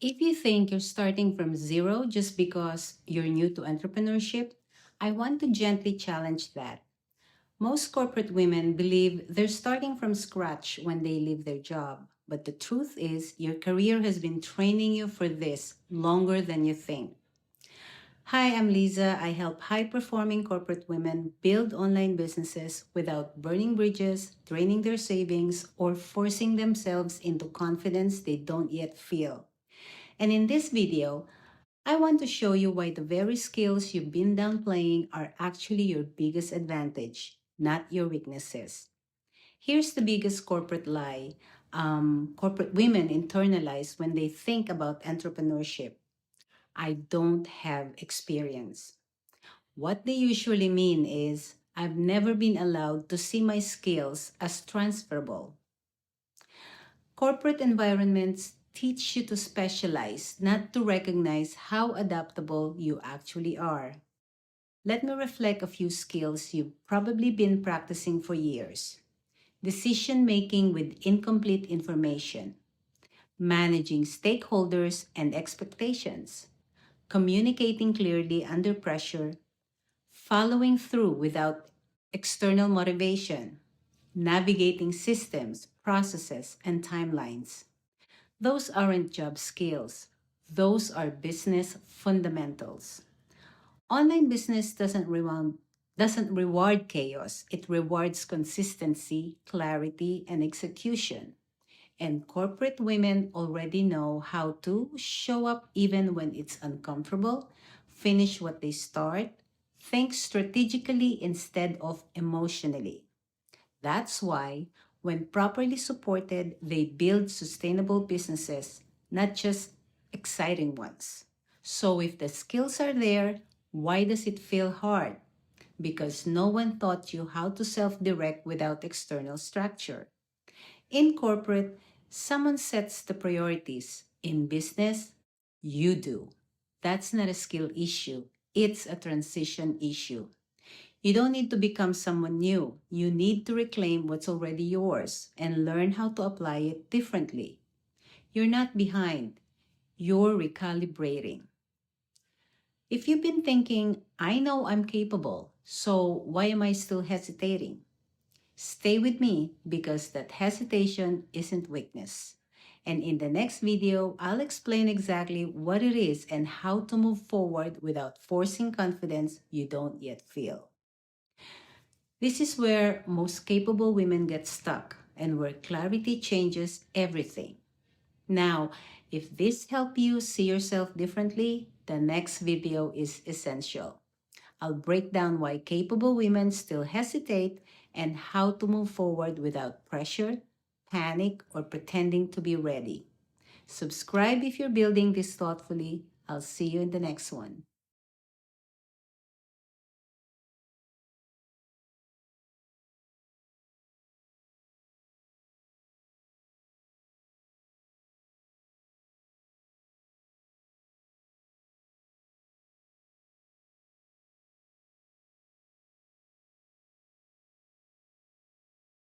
If you think you're starting from zero just because you're new to entrepreneurship, I want to gently challenge that. Most corporate women believe they're starting from scratch when they leave their job. But the truth is, your career has been training you for this longer than you think. Hi, I'm Lisa. I help high performing corporate women build online businesses without burning bridges, draining their savings, or forcing themselves into confidence they don't yet feel. And in this video, I want to show you why the very skills you've been downplaying are actually your biggest advantage, not your weaknesses. Here's the biggest corporate lie corporate women internalize when they think about entrepreneurship. I don't have experience. What they usually mean is, I've never been allowed to see my skills as transferable. Corporate environments teach you to specialize, not to recognize how adaptable you actually are. Let me reflect a few skills you've probably been practicing for years. Decision making with incomplete information, managing stakeholders and expectations, communicating clearly under pressure, following through without external motivation, navigating systems, processes, and timelines. Those aren't job skills. Those are business fundamentals. Online business doesn't reward chaos. It rewards consistency, clarity, and execution. And corporate women already know how to show up even when it's uncomfortable, finish what they start, think strategically instead of emotionally. That's why, when properly supported, they build sustainable businesses, not just exciting ones. So, if the skills are there, why does it feel hard? Because no one taught you how to self direct without external structure. In corporate, someone sets the priorities. In business, you do. That's not a skill issue, it's a transition issue. You don't need to become someone new. You need to reclaim what's already yours and learn how to apply it differently. You're not behind, you're recalibrating. If you've been thinking, I know I'm capable, so why am I still hesitating? Stay with me because that hesitation isn't weakness. And in the next video, I'll explain exactly what it is and how to move forward without forcing confidence you don't yet feel. This is where most capable women get stuck and where clarity changes everything. Now, if this helped you see yourself differently, the next video is essential. I'll break down why capable women still hesitate and how to move forward without pressure, panic, or pretending to be ready. Subscribe if you're building this thoughtfully. I'll see you in the next one.